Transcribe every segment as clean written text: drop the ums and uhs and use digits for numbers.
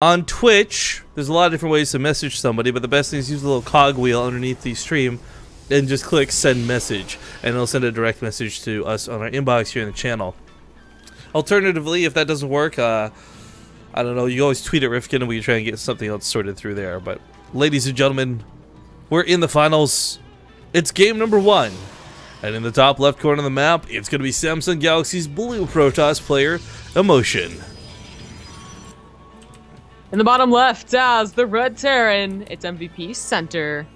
On Twitch, there's a lot of different ways to message somebody, but the best thing is use the little cogwheel underneath the stream and just click send message, and it'll send a direct message to us on our inbox here in the channel. Alternatively, if that doesn't work, I don't know, you always tweet at Rifkin and we can try and get something else sorted through there. But ladies and gentlemen, we're in the finals. It's game number 1. And in the top left corner of the map, it's going to be Samsung Galaxy's blue Protoss player, Emotion. In the bottom left, as the Red Terran, it's MVP Center.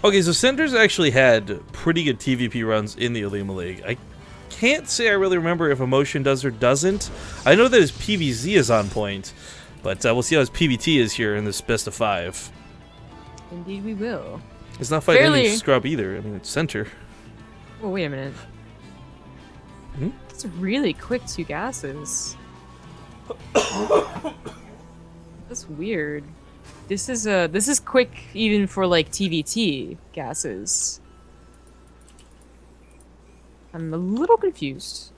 Okay, so Center's actually had pretty good TVP runs in the OlimoLeague. I can't say I really remember if Emotion does or doesn't. I know that his PVZ is on point, but we'll see how his PVT is here in this best of 5. Indeed we will. It's not fighting any scrub either. I mean, it's Center. Oh, wait a minute. Hmm? It's really quick 2 gases. That's weird. This is quick even for like TVT gases. I'm a little confused.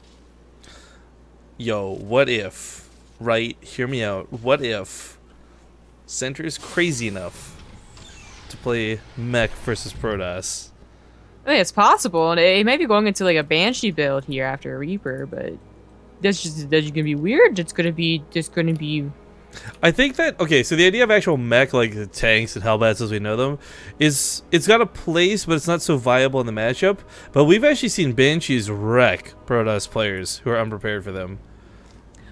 Yo, what if, right, hear me out, what if Center is crazy enough to play Mech versus Protoss? I mean, it's possible, and it may be going into like a Banshee build here after a Reaper, but that's gonna be weird. It's gonna be I think that, okay, so the idea of actual mech, like the tanks and Hellbats as we know them, is it's got a place, but it's not so viable in the matchup. But we've actually seen Banshees wreck Protoss players who are unprepared for them.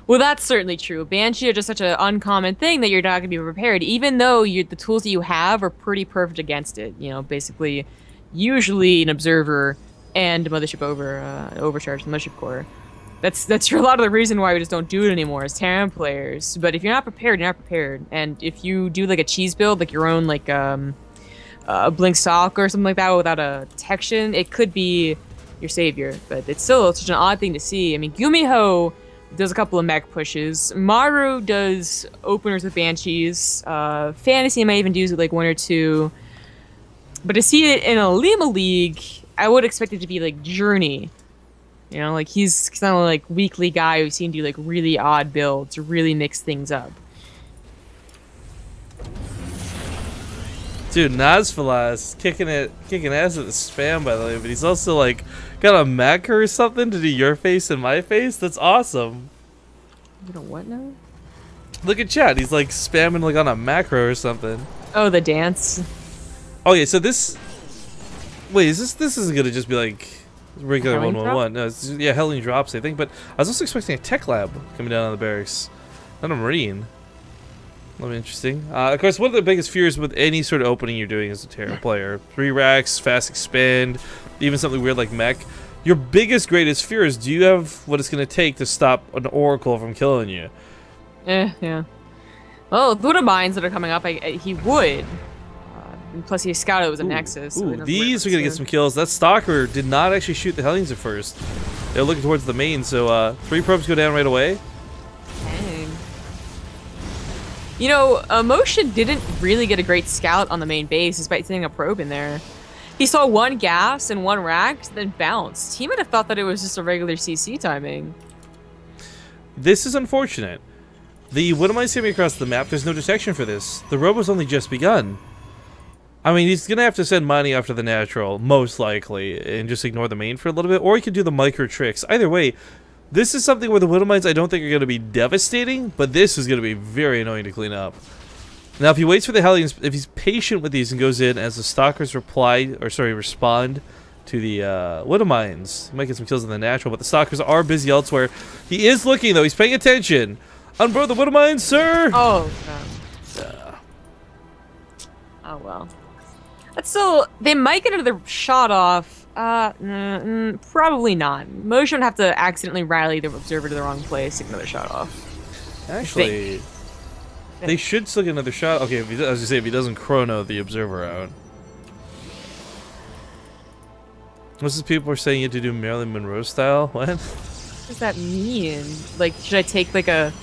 Well, that's certainly true. Banshee are just such an uncommon thing that you're not going to be prepared, even though the tools that you have are pretty perfect against it. You know, basically, usually an Observer and a Mothership overcharge, the Mothership Core. That's a lot of the reason why we just don't do it anymore as Terran players. But if you're not prepared, you're not prepared. And if you do like a cheese build, like your own like a Blink Stalk or something like that without a detection, it could be your savior. But it's still such an odd thing to see. I mean, Gumiho does a couple of mech pushes. Maru does openers with Banshees. Fantasy might even do like 1 or 2. But to see it in a OlimoLeague, I would expect it to be like Journey. You know, like he's kind of like weekly guy who's seen do like really odd builds, really mix things up. Dude, Nazfalas kicking ass at the spam, by the way, but he's also like got a mech or something to do your face and my face. That's awesome. You know what now? Look at chat. He's like spamming like on a macro or something. Oh, the dance. Okay, so this. Wait, this isn't gonna just be like regular 111. No, it's just, yeah, Helling drops, I think. But I was also expecting a tech lab coming down on the barracks, not a marine. That'll be interesting. Of course, one of the biggest fears with any sort of opening you're doing as a Terran player, 3 racks, fast expand, even something weird like mech. Your biggest, greatest fear is, do you have what it's going to take to stop an Oracle from killing you? Yeah. Well, the mines that are coming up, he would. Plus, he scouted it was a Nexus. So these are going to get some kills. That Stalker did not actually shoot the Hellions at first. They're looking towards the main, so 3 probes go down right away. Dang. You know, Emotion didn't really get a great scout on the main base despite sending a probe in there. He saw 1 gas and 1 rack, then bounced. He might have thought that it was just a regular CC timing. This is unfortunate. What am I seeing across the map? There's no detection for this. The robo's only just begun. I mean, he's going to have to send money after the natural, most likely, and just ignore the main for a little bit, or he could do the micro tricks. Either way, this is something where the Widow Mines I don't think are going to be devastating, but this is going to be very annoying to clean up. Now, if he waits for the Hellions, if he's patient with these and goes in as the Stalkers respond to the Widow Mines, he might get some kills in the natural, but the Stalkers are busy elsewhere. He is looking, though. He's paying attention. Unbro the Widow Mines, sir! Oh, oh well. That's still, they might get another shot off. Probably not. Motion would have to accidentally rally the Observer to the wrong place to get another shot off. Actually, they should still get another shot. Okay, as you say, if he doesn't chrono the Observer out. What's this people are saying you have to do Marilyn Monroe style? What? What does that mean? Like, should I take like a...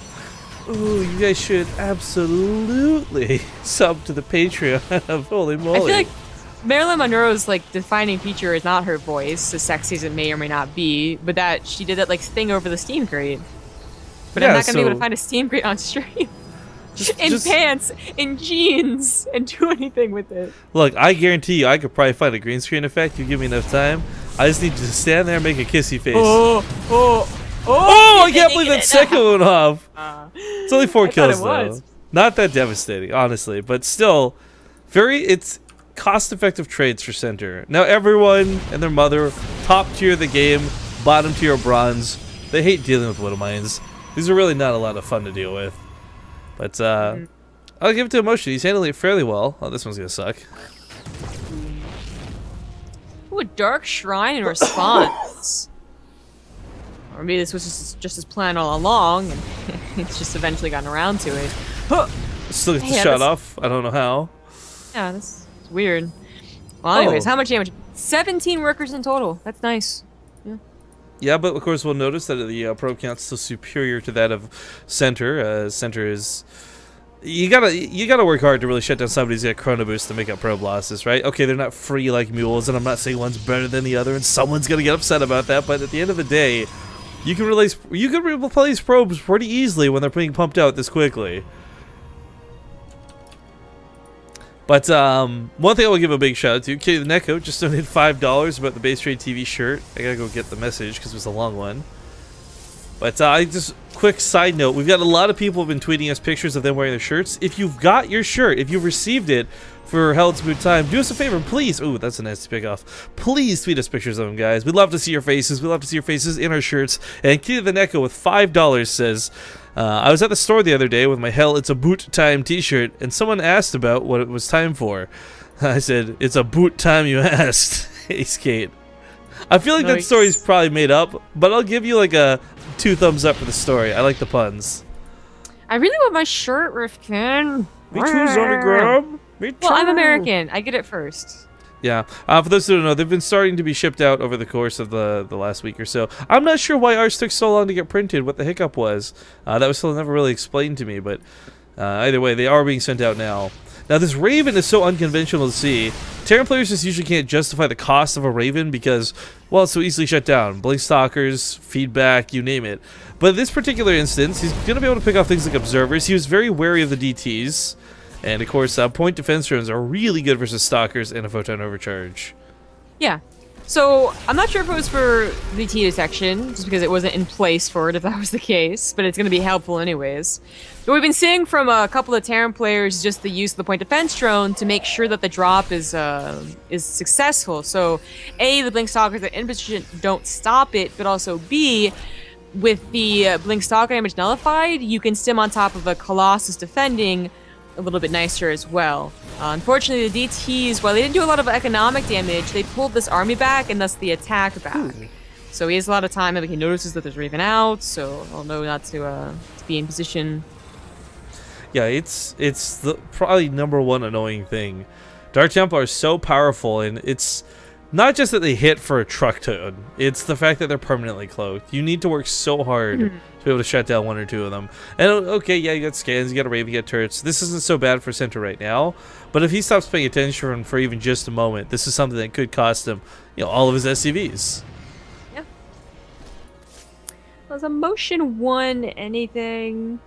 Ooh, you guys should absolutely sub to the Patreon of Holy Moly. I feel like Marilyn Monroe's like defining feature is not her voice, as sexy as it may or may not be, but that she did that like thing over the Steam crate. But Yeah, I'm not gonna be able to so- find a Steam Crate on stream. In Just- pants, in jeans, and do anything with it. Look, I guarantee you, I could probably find a green screen effect. You give me enough time. I just need to stand there and make a kissy face. Oh, I can't believe that second one off. It's only 4 kills though. Not that devastating, honestly, but still, it's cost-effective trades for center. Now everyone and their mother, top tier of the game, bottom tier of bronze, they hate dealing with Widow Mines. These are really not a lot of fun to deal with. But I'll give it to Emotion. He's handling it fairly well. Oh, this one's gonna suck. Ooh, a Dark Shrine in response. Or maybe this was just his plan all along, and it's just eventually gotten around to it. Huh. Still gets the shot off. I don't know how. Yeah, this is weird. Well, anyways, how much damage? 17 workers in total. That's nice. Yeah, but of course we'll notice that the probe count's still superior to that of center. Center is you gotta work hard to really shut down somebody's got chrono boost to make up probe losses, right? Okay, they're not free like mules, and I'm not saying one's better than the other, and someone's gonna get upset about that. But at the end of the day, you can replace probes pretty easily when they're being pumped out this quickly. But one thing I will give a big shout out to, Kitty the Neko just donated $5 about the Base Trade TV shirt. I gotta go get the message because it was a long one. But I just quick side note, we've got a lot of people who have been tweeting us pictures of them wearing their shirts. If you've got your shirt, if you've received it for Hell Smooth Time, do us a favor, please. Ooh, that's a nice pick off. Please tweet us pictures of them, guys. We'd love to see your faces. We'd love to see your faces in our shirts. And Kitty the Neko with $5 says, I was at the store the other day with my Hell It's a Boot Time t-shirt, and someone asked about what it was time for. I said, it's a boot time you asked. Hey, Skate. I feel like that story's probably made up, but I'll give you like a 2 thumbs up for the story. I like the puns. I really want my shirt, Rifkin. Me too, Zonogram. Me too. Well, I'm American. I get it first. Yeah. For those who don't know, they've been starting to be shipped out over the course of the last week or so. I'm not sure why ours took so long to get printed, what the hiccup was. That was still never really explained to me, but either way, they are being sent out now. Now, this Raven is so unconventional to see. Terran players just usually can't justify the cost of a Raven because, well, it's so easily shut down. Blink Stalkers, feedback, you name it. But in this particular instance, he's going to be able to pick off things like Observers. He was very wary of the DTs. And, of course, point defense drones are really good versus Stalkers and a Photon Overcharge. Yeah. So, I'm not sure if it was for DT detection, just because it wasn't in place for it if that was the case, but it's going to be helpful anyways. But we've been seeing from a couple of Terran players just the use of the point defense drone to make sure that the drop is successful. So, A, the Blink Stalkers that in position don't stop it, but also B, with the Blink Stalker damage nullified, you can stim on top of a Colossus defending a little bit nicer as well. Unfortunately, the DTs, while they didn't do a lot of economic damage, they pulled this army back and thus the attack back. So he has a lot of time, and he notices that there's Raven out, so I'll know not to be in position. Yeah, it's the probably #1 annoying thing. Dark Templar are so powerful, and it's not just that they hit for a truck tone, it's the fact that they're permanently cloaked. You need to work so hard to be able to shut down 1 or 2 of them. And okay, yeah, you got scans, you got a Raven, you got turrets. This isn't so bad for center right now, but if he stops paying attention for even just a moment, this is something that could cost him, you know, all of his SCVs. Yeah. Was Emotion 1 anything?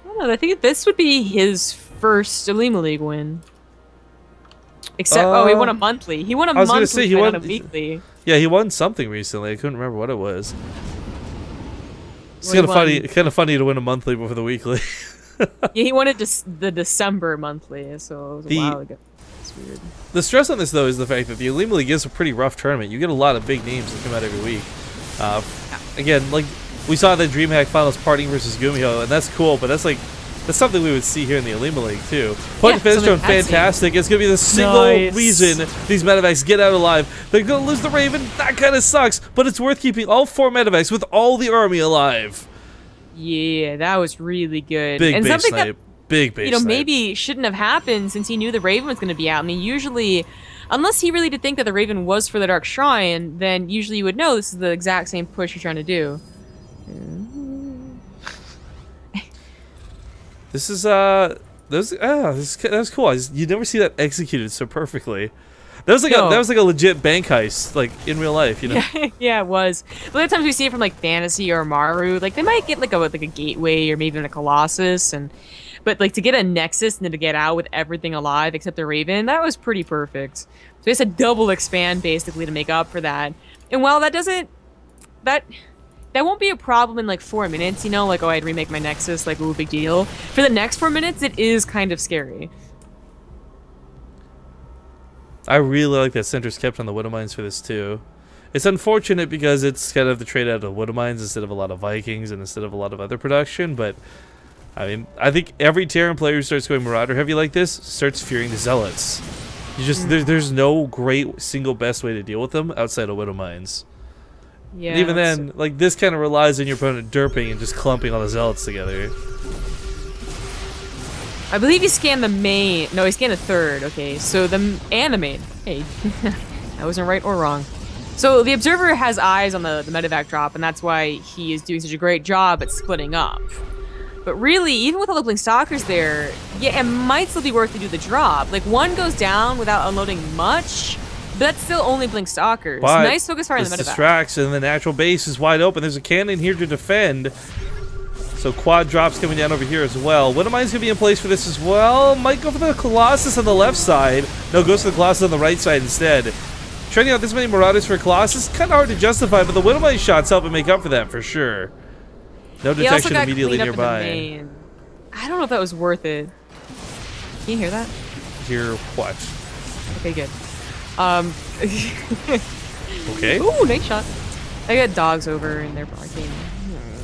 I don't know, I think this would be his first OlimoLeague win. Except, oh, he won a monthly. He won a monthly, say, he won a weekly. Yeah, he won something recently. I couldn't remember what it was. It's kind of funny to win a monthly before the weekly. Yeah, he won it the December monthly, so it was a while ago. It's weird. The stress on this, though, is the fact that the OlimoLeague is a pretty rough tournament. You get a lot of big names that come out every week. Again, like, we saw the DreamHack Finals Parting versus Gumiho, and that's cool, but that's something we would see here in the OlimoLeague too. Point defense drone, fantastic. It's going to be the single reason these medevacs get out alive. They're going to lose the Raven. That kind of sucks, but it's worth keeping all 4 medevacs with all the army alive. Yeah, that was really good. Big and base something snipe. Big base snipe. Maybe shouldn't have happened since he knew the Raven was going to be out. I mean, usually, unless he really did think that the Raven was for the Dark Shrine, then usually you would know this is the exact same push you're trying to do. This is that's cool. You never see that executed so perfectly. That was like a legit bank heist, like in real life, you know. Yeah, it was. A lot of times we see it from like Fantasy or Maru, like they might get like a gateway or maybe even a Colossus, but like to get a Nexus and then to get out with everything alive except the Raven, that was pretty perfect. So it's a double expand basically to make up for that. And while that doesn't, that won't be a problem in like 4 minutes, you know, like, oh, I'd remake my Nexus, like, ooh, big deal. For the next 4 minutes, it is kind of scary. I really like that Center's kept on the Widow Mines for this too. It's unfortunate because it's kind of the trade out of Widow Mines instead of a lot of Vikings and instead of a lot of other production, but I mean, I think every Terran player who starts going Marauder heavy like this starts fearing the Zealots. You just there's no great single best way to deal with them outside of Widow Mines. Yeah. And even then, like, this kind of relies on your opponent derping and just clumping all the Zealots together. I believe he scanned the main. No, he scanned the third. Okay, so the main. Hey, I wasn't right or wrong. So the Observer has eyes on the medevac drop, and that's why he is doing such a great job at splitting up. But really, even with all the Blink Stalkers there, yeah, it might still be worth to do the drop. Like, one goes down without unloading much, but that's still only Blink Stalkers. But nice focus fire in the medevac. Distracts, and the natural base is wide open. There's a cannon here to defend. So quad drops coming down over here as well. Widow Mine's going to be in place for this as well. Might go for the Colossus on the left side. No, goes for the Colossus on the right side instead. Trading out this many Marauders for a Colossus, kind of hard to justify, but the Widow Mine shots help him make up for that for sure. No detection immediately nearby. I don't know if that was worth it. Can you hear that? Hear what? Okay, good. Okay. Ooh, nice shot. I got dogs over and they're barking.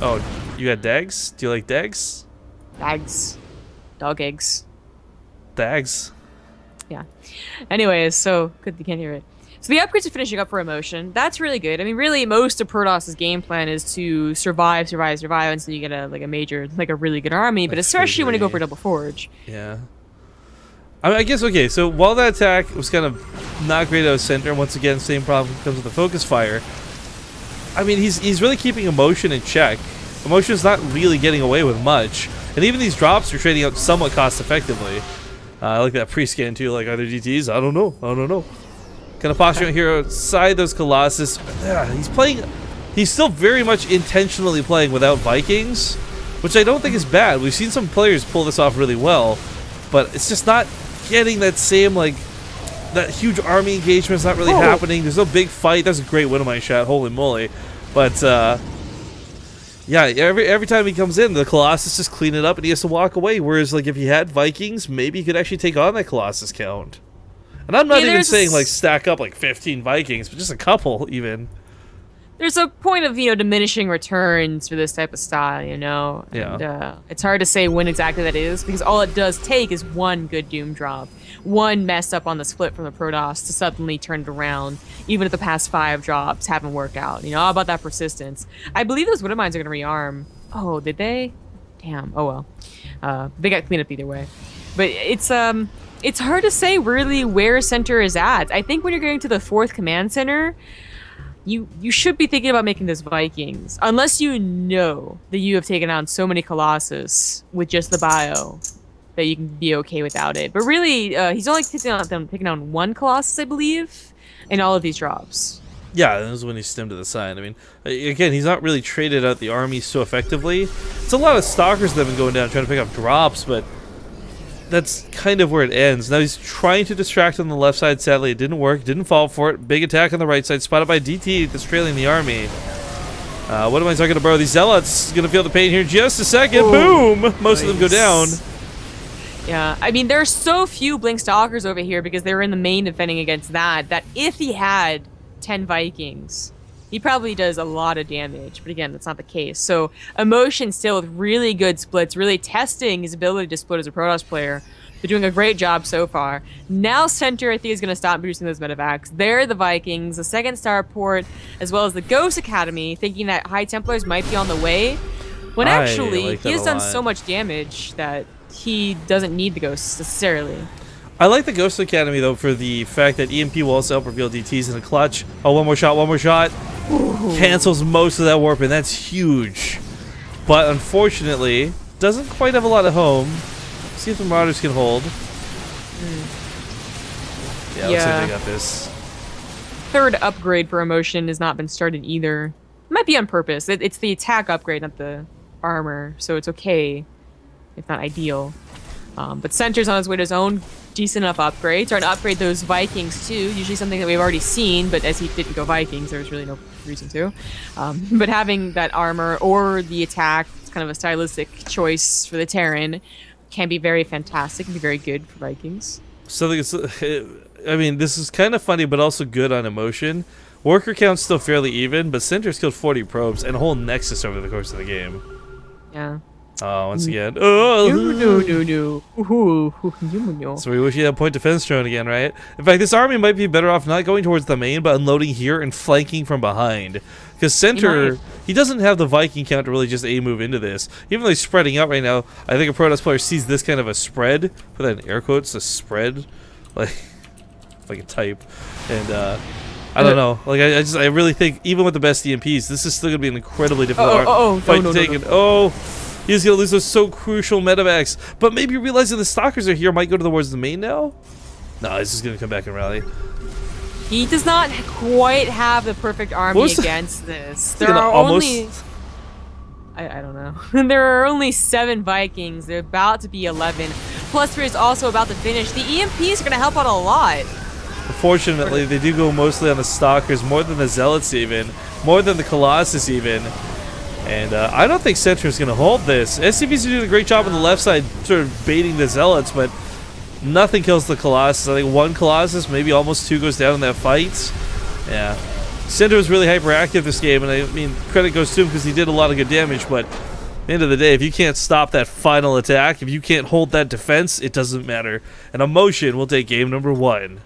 Oh, you got dags? Do you like dags? Dags. Dog eggs. Dags. Yeah. Anyways, so good you can't hear it. So the upgrades are finishing up for Emotion. That's really good. I mean, really, most of Protost's game plan is to survive until you get a really good army. But especially when you go for Double Forge. Yeah. I mean, I guess, okay, so while that attack was kind of not great out of center, once again, same problem comes with the focus fire. I mean, he's really keeping Emotion in check. Emotion's not really getting away with much. And even these drops are trading out somewhat cost effectively. I like that pre-scan too, like, are there GTs? I don't know. Kind of posturing here outside those Colossus. Yeah, he's still very much intentionally playing without Vikings, which I don't think is bad. We've seen some players pull this off really well, but it's just not getting that same, like, that huge army engagement is not really happening. There's no big fight. That's a great Widow Mine shot, holy moly. But, yeah, every time he comes in, the Colossus just clean it up and he has to walk away. Whereas, like, if he had Vikings, maybe he could actually take on that Colossus count. And I'm not even saying, like, stack up, like, 15 Vikings, but just a couple, even. There's a point of, diminishing returns for this type of style, And, it's hard to say when exactly that is, because all it does take is one good Doom drop. One mess up on the split from the Protoss to suddenly turn it around, even if the past 5 drops haven't worked out. All about that persistence. I believe those Widow Mines are going to rearm. Oh, did they? Damn. Oh, well. They got cleaned up either way. But it's hard to say really where center is at. I think when you're going to the 4th command center, you should be thinking about making this Vikings. Unless you know that you have taken on so many Colossus with just the bio that you can be okay without it. But really, he's only taking on 1 Colossus, I believe, in all of these drops. Yeah, this is when he's stemmed to the side. I mean, again, he's not really traded out the army so effectively. It's a lot of Stalkers that have been going down trying to pick up drops, but that's kind of where it ends. Now he's trying to distract on the left side. Sadly, it didn't work. Didn't fall for it. Big attack on the right side, spotted by DT that's trailing the army. What am I talking to borrow? These Zealots going to feel the pain here in just a second. Boom! Most of them go down. Yeah, I mean, there are so few Blink Stalkers over here because they were in the main defending against that if he had 10 Vikings, he probably does a lot of damage. But again, that's not the case. So Emotion still with really good splits, really testing his ability to split as a Protoss player. They're doing a great job so far. Now Center, I think, is going to stop producing those medevacs. They're the Vikings, the 2nd starport, as well as the Ghost Academy, thinking that High Templars might be on the way. When actually, he has done so much damage that he doesn't need the Ghosts necessarily. I like the Ghost Academy, though, for the fact that EMP will also help reveal DTs in a clutch. Oh, one more shot. Ooh. Cancels most of that warp, and that's huge. But unfortunately, doesn't quite have a lot of home. See if the Marauders can hold. Yeah, looks like they got this. Third upgrade for Emotion has not been started either. It might be on purpose. It's the attack upgrade, not the armor, so it's okay, if not ideal. But Center's on his way to his own decent enough upgrade. Trying to upgrade those Vikings too. Usually something that we've already seen, but as he didn't go Vikings, there was really no reason to. But having that armor or the attack, it's kind of a stylistic choice for the Terran, can be very fantastic and be very good for Vikings. So I mean, this is kind of funny, but also good on Emotion. Worker count's still fairly even, but Center's killed 40 probes and a whole Nexus over the course of the game. Yeah. Once again. Oh! No. So we wish you had point defense drone again, right? In fact, this army might be better off not going towards the main, but unloading here and flanking from behind. Because Center, he doesn't have the Viking count to really just A-move into this. Even though he's spreading out right now, I think a Protoss player sees this kind of a spread. Put that in air quotes, a spread. Like, if I can type. And, I don't know. Like, I really think, even with the best EMPs, this is still going to be an incredibly difficult fight to take. Oh! He's going to lose those so crucial medevacs. But maybe realizing the Stalkers are here might go towards the main now? No, he's just going to come back and rally. He does not quite have the perfect army against this. There are only... I don't know. There are only 7 Vikings. They're about to be 11. Plus, is also about to finish. The EMPs are going to help out a lot. Unfortunately, they do go mostly on the Stalkers, more than the Zealots even. More than the Colossus even. And I don't think Center's going to hold this. SCVs are doing a great job on the left side, sort of baiting the Zealots, but nothing kills the Colossus. I think 1 Colossus, maybe almost 2 goes down in that fight. Yeah. Center was really hyperactive this game, and I mean, credit goes to him because he did a lot of good damage, but at the end of the day, if you can't stop that final attack, if you can't hold that defense, it doesn't matter. And Emotion will take game number 1.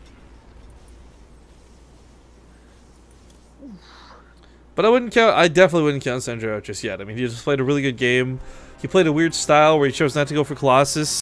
But I definitely wouldn't count Sandro out just yet. I mean, he just played a really good game. He played a weird style where he chose not to go for Colossus.